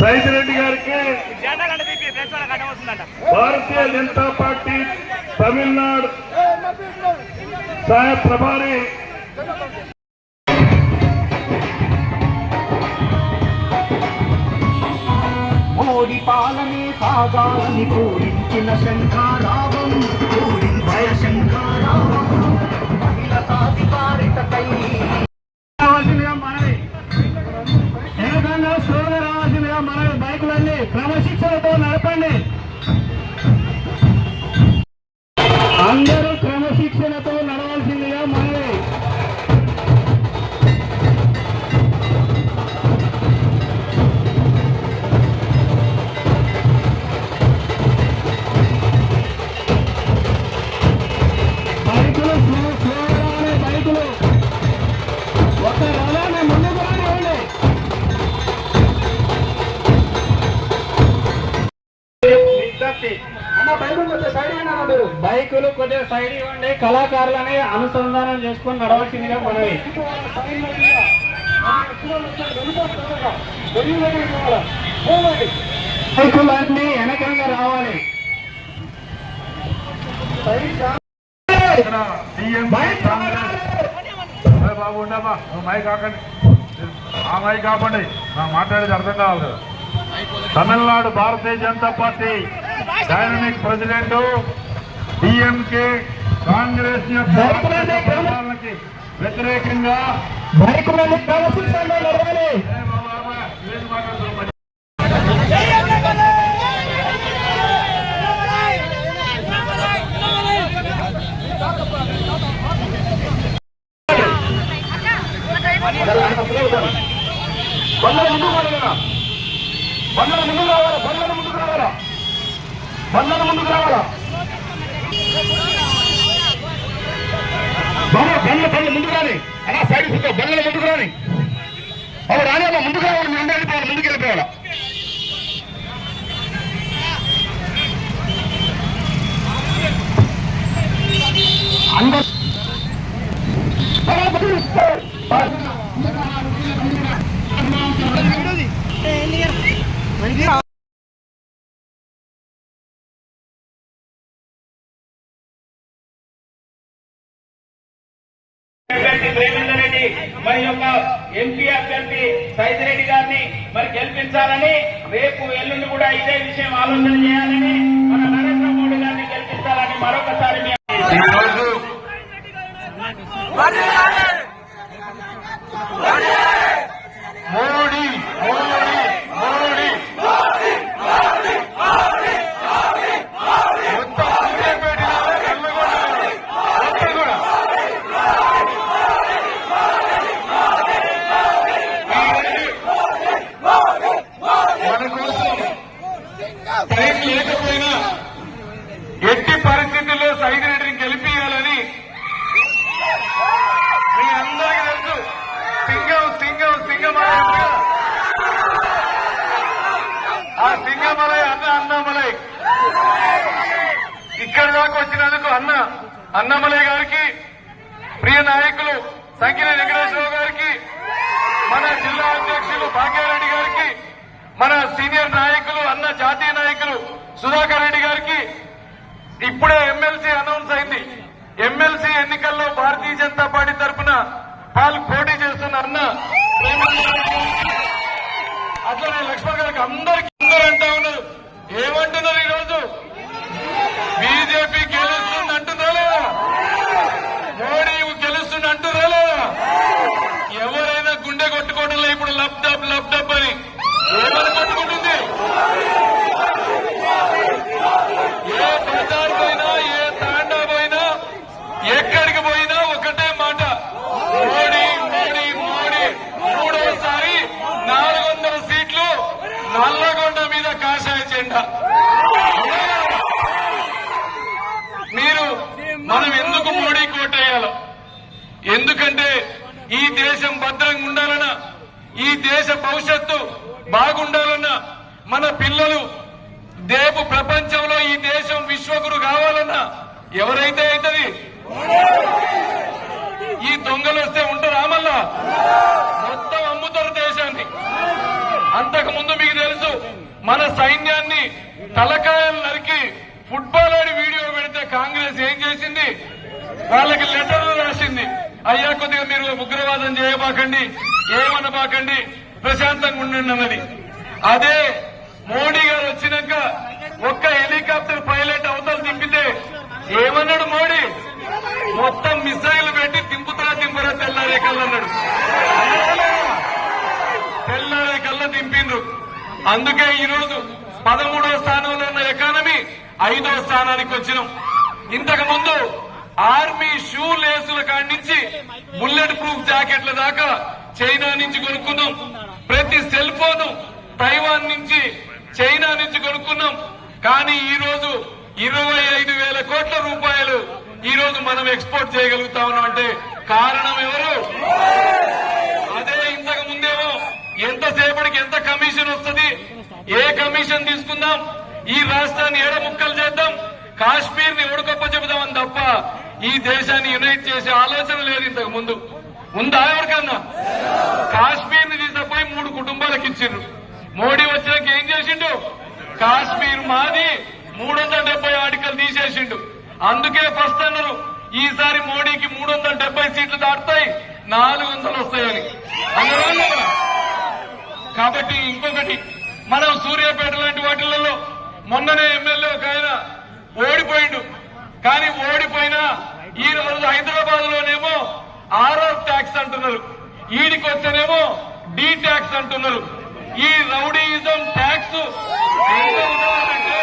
సైదిరెడ్డి గారికి భారతీయ జనతా పార్టీ తమిళనాడు సహాయ ప్రభారి మోడీ పాలనే సాగాలని పూరించిన శంఖారావం భయ శంఖారావం మహిళ సాధికారికై మనవి ఏదైనా స్లోగా రావాల్సిందిగా మనవి బైకులన్నీ క్రమశిక్షణతో నడపండి. అందరూ క్రమశిక్షణతో నడవాల్సిందిగా మనవి. బైకులు స్లోగా బైకులు ఒక రవాణా ముందుకు రానివ్వండి. బైకులు కొద్దిగా సైడ్ ఇవ్వండి. కళాకారులని అనుసంధానం చేసుకుని నడవలసిందిగా మనవి. బైకులన్నీ వెనకంగా రావాలి. బాబు ఉండమ్మా మైక్ కాకండి, ఆ మైక్ కాకండి, మాట్లాడేది అర్థం కావాలి కదా. Tamil Nadu Bharatiya Janata Party dynamic president DMK Congress యొక్క వ్యతిరేకంగా బండ్ల ముందుకు రావాలా, బండ్ల ముందుకు రావాలా, బండ్ల ముందుకు రావాలా, బండ్ల ముందుకు రావాలా, బండ్ల ముందుకు రాని అలా సైడ్ బండ్ల ముందుకు రాని అవి రాని అలా ముందుకు రావాలి. మీరు అందరూ వెళ్ళిపోవాలి, ముందుకు వెళ్ళిపోవాలా. అందరూ ప్రేమేందర్ రెడ్డి మరి యొక్క ఎంపీ అభ్యర్థి సైదిరెడ్డి గారిని మరి గెలిపించాలని, రేపు ఎల్లుండి కూడా ఇదే విషయం ఆలోచన చేయాలని, మన నరేంద్ర మోడీ గారిని గెలిపించాలని మరొకసారి మోడీ టైం లేకపోయినా ఎట్టి పరిస్థితుల్లో సైదిరెడ్డిని గెలిపియాలని మీ అందరికీ తెలుసు. సింగమలై ఆ సింగమలై అన్నమలై ఇక్కడి దాకా వచ్చినందుకు అన్నమలై గారికి, ప్రియ నాయకులు సంకిని వెంకటేశ్వరరావు గారికి, మన జిల్లా అధ్యక్షులు భాగ్యారెడ్డి గారికి, మన సీనియర్ నాయకులు జాతీయ నాయకులు సుధాకర్ రెడ్డి గారికి, ఇప్పుడే ఎమ్మెల్సీ అనౌన్స్ అయింది. ఎమ్మెల్సీ ఎన్నికల్లో భారతీయ జనతా పార్టీ తరఫున పోటీ చేస్తున్న అట్లనే లక్ష్మణ్ గారికి అందరూ అంటా ఉన్నారు. ఏమంటున్నారు ఈరోజు? బీజేపీ గెలుస్తుంది అంటుందా లేదా? మోడీ గెలుస్తుంది అంటుందా లేదా? ఎవరైనా గుండె కొట్టుకోవడంలో ఇప్పుడు లబ్డబ్ అని ఏమని కొట్టుకుంటుంది? ఏ బజార్ పోయినా, ఏ తాండా పోయినా, ఎక్కడికి పోయినా ఒకటే మాట, మోడీ మోడీ మోడీ. మూడోసారి 400 సీట్లు నల్లగొండ మీద కాషాయ జెండా. మనం ఎందుకు మోడీ కోటేయాలో? ఎందుకంటే ఈ దేశం భద్రంగా ఉండాలన్నా, ఈ దేశ భవిష్యత్తు బాగుండాలన్నా, మన పిల్లలు దేపు ప్రపంచంలో ఈ దేశం విశ్వగురు కావాలన్నా ఎవరైతే అవుతుంది? ఈ దొంగలు వస్తే ఉంటారా? మళ్ళా మొత్తం అమ్ముతారు దేశాన్ని. అంతకు ముందు మీకు తెలుసు మన సైన్యాన్ని తలకాయలు నరికి ఫుట్బాల్ ఆడి వీడియో పెడితే కాంగ్రెస్ ఏం చేసింది? వాళ్ళకి లెటర్లు రాసింది, అయ్యా కొద్దిగా మీరు ఉగ్రవాదం చేయబాకండి, ఏమనబాకండి, ప్రశాంతంగా ఉండండి అన్నది. అదే మోడీ గారు వచ్చినాక ఒక్క హెలికాప్టర్ పైలట్ అవతల దింపితే ఏమన్నాడు మోడీ? మొత్తం మిసైల్ పెట్టి దింపుతారా దింపరా తెల్లారే కల్లా అన్నాడు. తెల్లారే కల్లా దింపిండ్రు. అందుకే ఈ రోజు 13వ స్థానంలో ఉన్న ఎకానమీ 5వ స్థానానికి వచ్చినాం. ఇంతకు ముందు ఆర్మీ షూ లేసుల కాడి నుంచి బుల్లెట్ ప్రూఫ్ జాకెట్ల దాకా చైనా నుంచి కొనుక్కున్నాం. ప్రతి సెల్ ఫోను తైవాన్ నుంచి చైనా నుంచి కొనుక్కున్నాం. కానీ ఈ రోజు 25,000 కోట్ల రూపాయలు ఈ రోజు మనం ఎక్స్పోర్ట్ చేయగలుగుతా ఉన్నాం. అంటే కారణం ఎవరు? అదే ఇంతకు ముందేమో ఎంతసేపటికి ఎంత కమిషన్ వస్తుంది, ఏ కమిషన్ తీసుకుందాం, ఈ రాష్ట్రాన్ని ఎడముక్కలు చేద్దాం, కాశ్మీర్ ని ఉడకప్ప చెబుదామని తప్ప ఈ దేశాన్ని యునైట్ చేసే ఆలోచన లేదు. ఇంతకు ముందు ఉందా ఎవరికన్నా? కాశ్మీర్ ని తీసుకుపోయి 3 కుటుంబాలకు ఇచ్చిండ్రు. మోడీ వచ్చినాక ఏం చేసిండు? కాశ్మీర్ మాది 370 ఆర్టికల్ తీసేసిండు. అందుకే ఫస్ట్ అన్నారు ఈసారి మోడీకి 370 సీట్లు దాటుతాయి, 400 వస్తాయని అన్నారు. కాబట్టి ఇంకొకటి, మనం సూర్యాపేట లాంటి వాటిలలో మొన్ననే ఎమ్మెల్యే ఒక ఆయన ఓడిపోయిండు. కానీ ఓడిపోయినా ఈ రోజు హైదరాబాద్ లోనేమో ఆర్ఆర్ ట్యాక్స్ అంటున్నారు, ఈడికి వచ్చేనేమో డి ట్యాక్స్ అంటున్నారు. ఈ రౌడీయిజం ట్యాక్స్ ఎంత ఉదాహరణంటే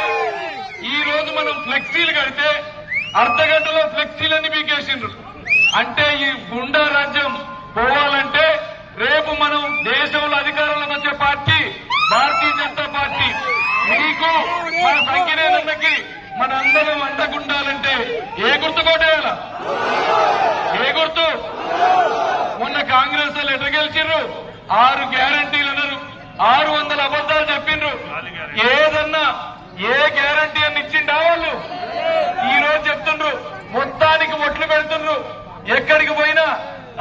ఈ రోజు మనం ఫ్లెక్సీలు కడితే అర్ధగంటలో ఫ్లెక్సీలన్నీ పీకేసిండ్రు. అంటే ఈ గుండా రాజ్యం పోవాలంటే రేపు మనం దేశంలో అధికారంలోకి వచ్చే పార్టీ భారతీయ జనతా పార్టీ. మీకు మన సంఖ్యకి మన అందరం అండగుండాలంటే ఏ గుర్తు కొట్టేయాల? ఏ గుర్తు? మొన్న కాంగ్రెస్ వాళ్ళు ఎట్లా గెలిచిండ్రు? 6 గ్యారంటీలు అన్నారు, 600 అబద్దాలు చెప్పిండ్రు. ఏదన్నా ఏ గ్యారంటీ అని ఇచ్చిండా వాళ్ళు? ఈ రోజు చెప్తుండ్రు మొత్తానికి ఒట్లు పెడుతుండ్రు. ఎక్కడికి పోయినా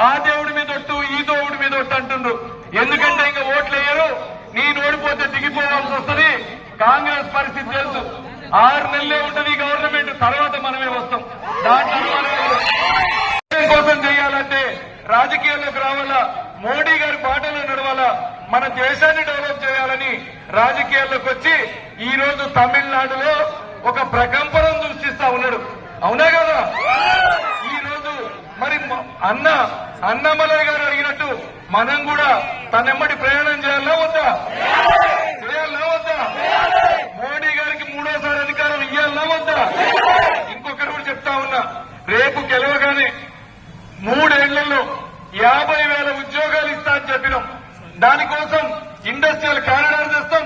ఆ దేవుడి మీద ఒట్టు, ఈ దేవుడి మీద ఒట్టు అంటుండ్రు. ఎందుకంటే ఇంకా ఓట్లు వేయరు, నేను ఓడిపోతే దిగిపోవాల్సి వస్తుంది. కాంగ్రెస్ పరిస్థితి తెలుసు, 6 నెలలే ఉంటది గవర్నమెంట్, తర్వాత మనమే వస్తాం. దాంట్లో కోసం చేయాలంటే రాజకీయాల్లోకి రావాలా, మోడీ గారి బాటలో నడవాలా, మన దేశాన్ని డెవలప్ చేయాలని రాజకీయాల్లోకి వచ్చి ఈ రోజు తమిళనాడులో ఒక ప్రకంపనం సృష్టిస్తా ఉన్నాడు. అవునా కదా? ఈ రోజు మరి అన్నామలై గారు అడిగినట్టు మనం కూడా తనెమ్మటి ప్రయాణం చేయాలా వద్దా? చేయాలా వద్దా? మోడీ గారికి 3వ అధికారం ఇయ్యాలా వద్దా? ఇంకొకరు కూడా చెప్తా ఉన్నా, రేపు గెలవగానే 3 ఏళ్లలో 50,000 ఉద్యోగాలు ఇస్తా అని చెప్పినాం. దానికోసం ఇండస్ట్రియల్ కారిడార్ చేస్తాం,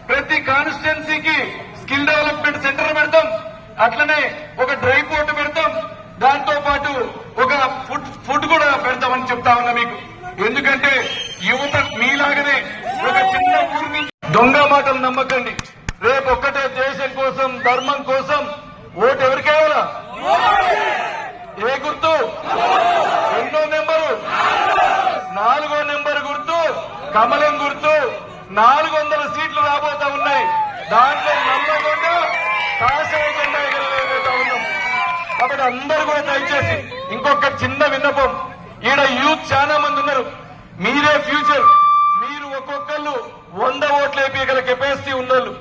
ప్రతి కాన్స్టిట్యున్సీకి స్కిల్ డెవలప్మెంట్ సెంటర్ పెడతాం, అట్లనే ఒక డ్రై పోర్ట్ పెడతాం, దాంతో పాటు ఒక ఫుడ్ కూడా పెడతామని చెప్తా ఉన్నా మీకు. ఎందుకంటే యువత మీలాగనే ఒక చిన్న ఊరి నుంచి దొంగ మాటలు నమ్మకండి. రేపు ఒక్కటే దేశం కోసం, ధర్మం కోసం ఓటు ఎవరికేయాలా? ఏ గుర్తు? ఎన్నో నెంబరు? 4వ నెంబర్ గుర్తు కమలం గుర్తు. 400 సీట్లు రాబోతా ఉన్నాయి. దాంట్లో నల్లగొండ కాషాయ జెండా ఎగరలేకపోతా ఉన్నాం. కాబట్టి అందరూ కూడా దయచేసి ఇంకొక చిన్న విన్నపం, ఈడ యూత్ చాలా మంది ఉన్నారు, మీరే ఫ్యూచర్. మీరు ఒక్కొక్కళ్ళు 100 ఓట్లు వేయగల కెపాసిటీ ఉన్నోళ్ళు.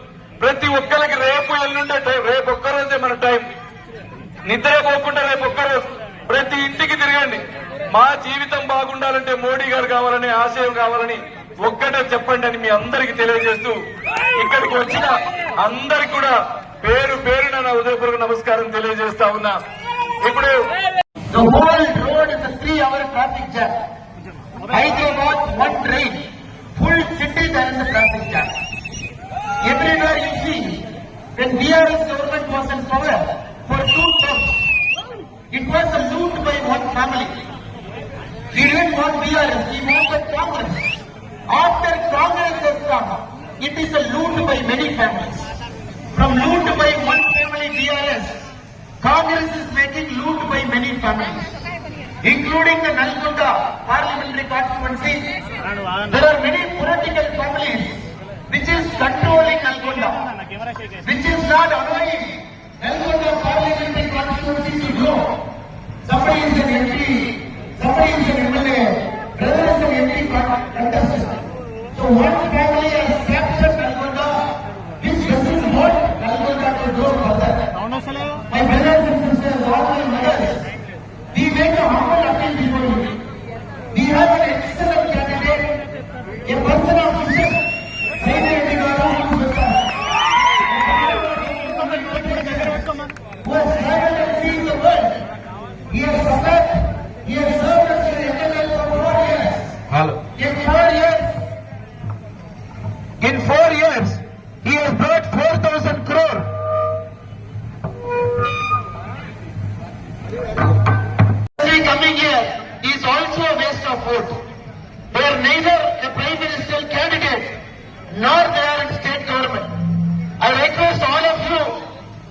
ప్రతి ఒక్కరికి రేపు ఎల్లుండే రేపు ఒక్కరోజే మన టైం. నిద్రపోకుండా రేపు ఒక్కరోజు ప్రతి ఇంటికి తిరగండి. మా జీవితం బాగుండాలంటే మోడీ గారు కావాలని, ఆశయం కావాలని ఒక్కటే చెప్పండి అని మీ అందరికీ తెలియజేస్తూ ఇక్కడికి వచ్చిన అందరికి కూడా పేరు పేరున నా ఉదయపూర్వక నమస్కారం తెలియజేస్తా ఉన్నా. ఇప్పుడు The whole road is a 3-hour traffic jam. Hyderabad, one train, full city there is a traffic jam. Everywhere you see, when BRS government was in power for 2 terms, it was a loot by one family. We didn't want BRS, we wanted Congress. After Congress has come, it is a loot by many families. From loot by one family BRS, Congress is making loot by many families, including the Nalgonda parliamentary constituency. There are many political families 4 years, he has brought 4,000 crore. Coming here is also a waste of vote. They are neither a prime ministerial candidate nor they are in state government. I request all of you,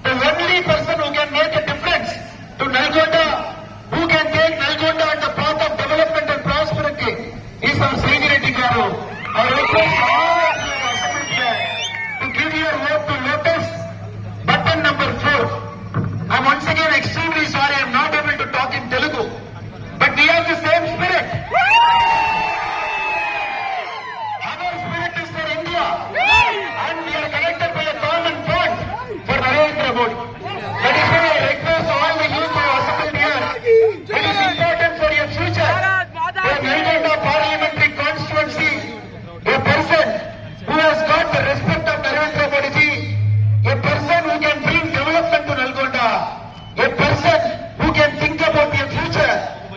the only person who can make a difference to Nalgonda, who can take Nalgonda on the path of development and prosperity, is our Senior Reddy Garu. I request all of you assembled here to give your vote to Lotus, button number 4. I'm once again extremely sorry I'm not able to talk in Telugu, but we have the same spirit. Our spirit is for India, and we are connected by a common bond for Narendra Modi. That is why I request all the youth who are assembled here, it is important for your future. The Nalgonda parliamentary constituency, a person who has got the respect of Narendra Modi ji, a person who can bring development to Nalgonda, a person who can think about your future.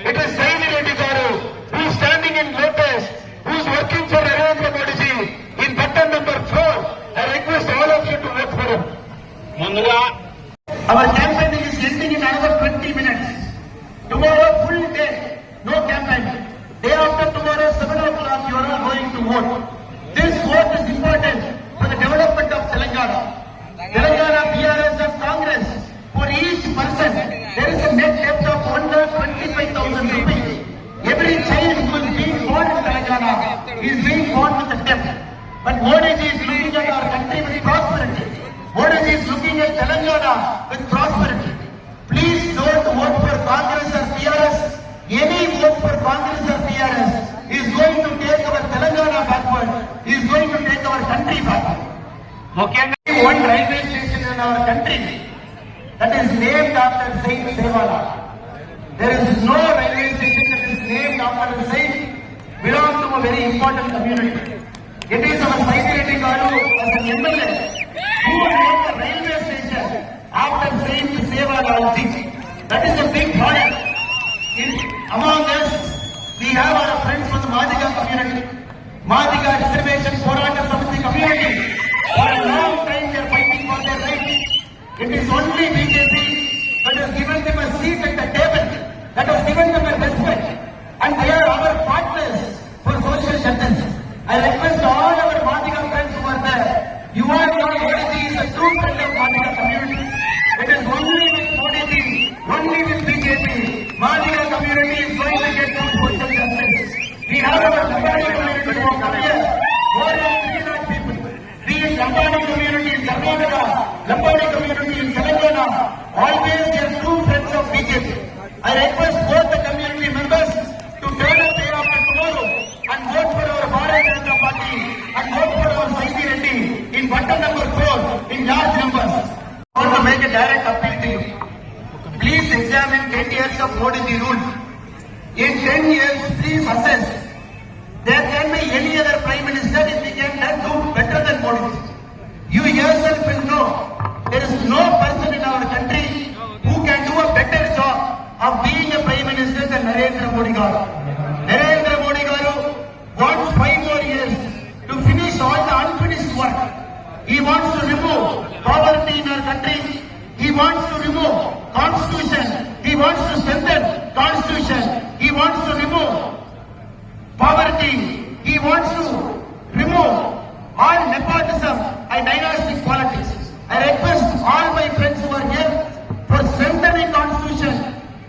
It is Senior Reddy Garu, who is standing in Lotus, who is working for Narendra Modi ji in button number 4. I request all of you to vote for him. ముందుగా Our campaigning is ending in another 20 minutes. Tomorrow full day, no campaign. Day after tomorrow, 7 o'clock, you are all going to vote. This vote is important for the development of Telangana. Telangana, BRS and Congress, for each person, there is a net debt of 1,25,000 rupees. Every child who is being born in Telangana is being born with a debt. But Modi ji is looking at our country with prosperity. Modi ji is looking at Telangana with prosperity. Please don't vote for Congress or PRS. Any vote for Congress or PRS is going to take our Telangana backward, is going to take our country backward. ముఖ్యంగా One railway station in our country that is named after Saint Sevala. There is no railway station that is named after a saint belong to a very important community. It is our Senior Reddy Garu as an MLA who made the railway station after Saint Sevala. That is a big point. Among us, we have our friends from the Madiga community, Madiga Reservation Porata Samiti community. For a long time they are fighting for their rights. It is only BJP that has given them a seat at the table, that has given them a respect, and they are our partners for social justice. I request all our Madiga friends who are there, you are not Modi ji is a true friend of Madiga community. It is only with Modi ji, only with BJP, Madiga community is going to get some social justice. We have our Lambadi community who come here, more than 3 lakh people. Be it Lambadi community in Karnataka, Lambadi community in Telangana, always they are true friends of BJP. I request both the community members to turn up day after tomorrow and vote for our Bharatiya Janata Party and vote for our Senior Reddy in button number 4 in large numbers. I want to make a direct appeal to you. Please examine 10 years of Modi ji rule. In 10 years, please assess. There can be any other Prime Minister if he can do better than Modi. You yourself will know there is no person in our country who can do a better job of being a Prime Minister than Narendra Modi Garu. Narendra Modi Garu wants 5 more years to finish all the unfinished work. He wants to remove poverty in our country. He wants to remove constitution. He wants to strengthen constitution. He wants to remove poverty. He wants to remove all nepotism and dynastic politics. I request all my friends who are here for strengthening constitution,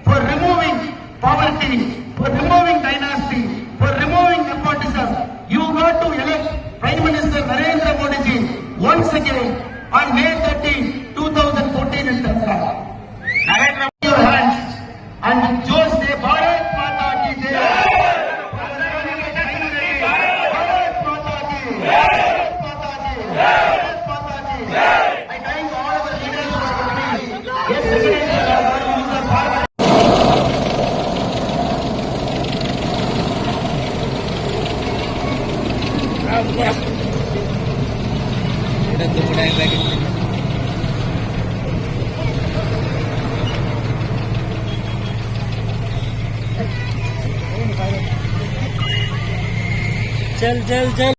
for removing poverty, for removing dynasty, for removing nepotism. You got to elect Prime Minister Narendra Modi ji once again on May 13, 2014 in Telangana. Narendra Modi, your hands and Josh say Bharat Mata ki Jai. Bharat Mata ki Jai. Bharat Mata ki Jai. Bharat Mata ki Jai. I thank all our leaders who are coming. Yes, चल चल चल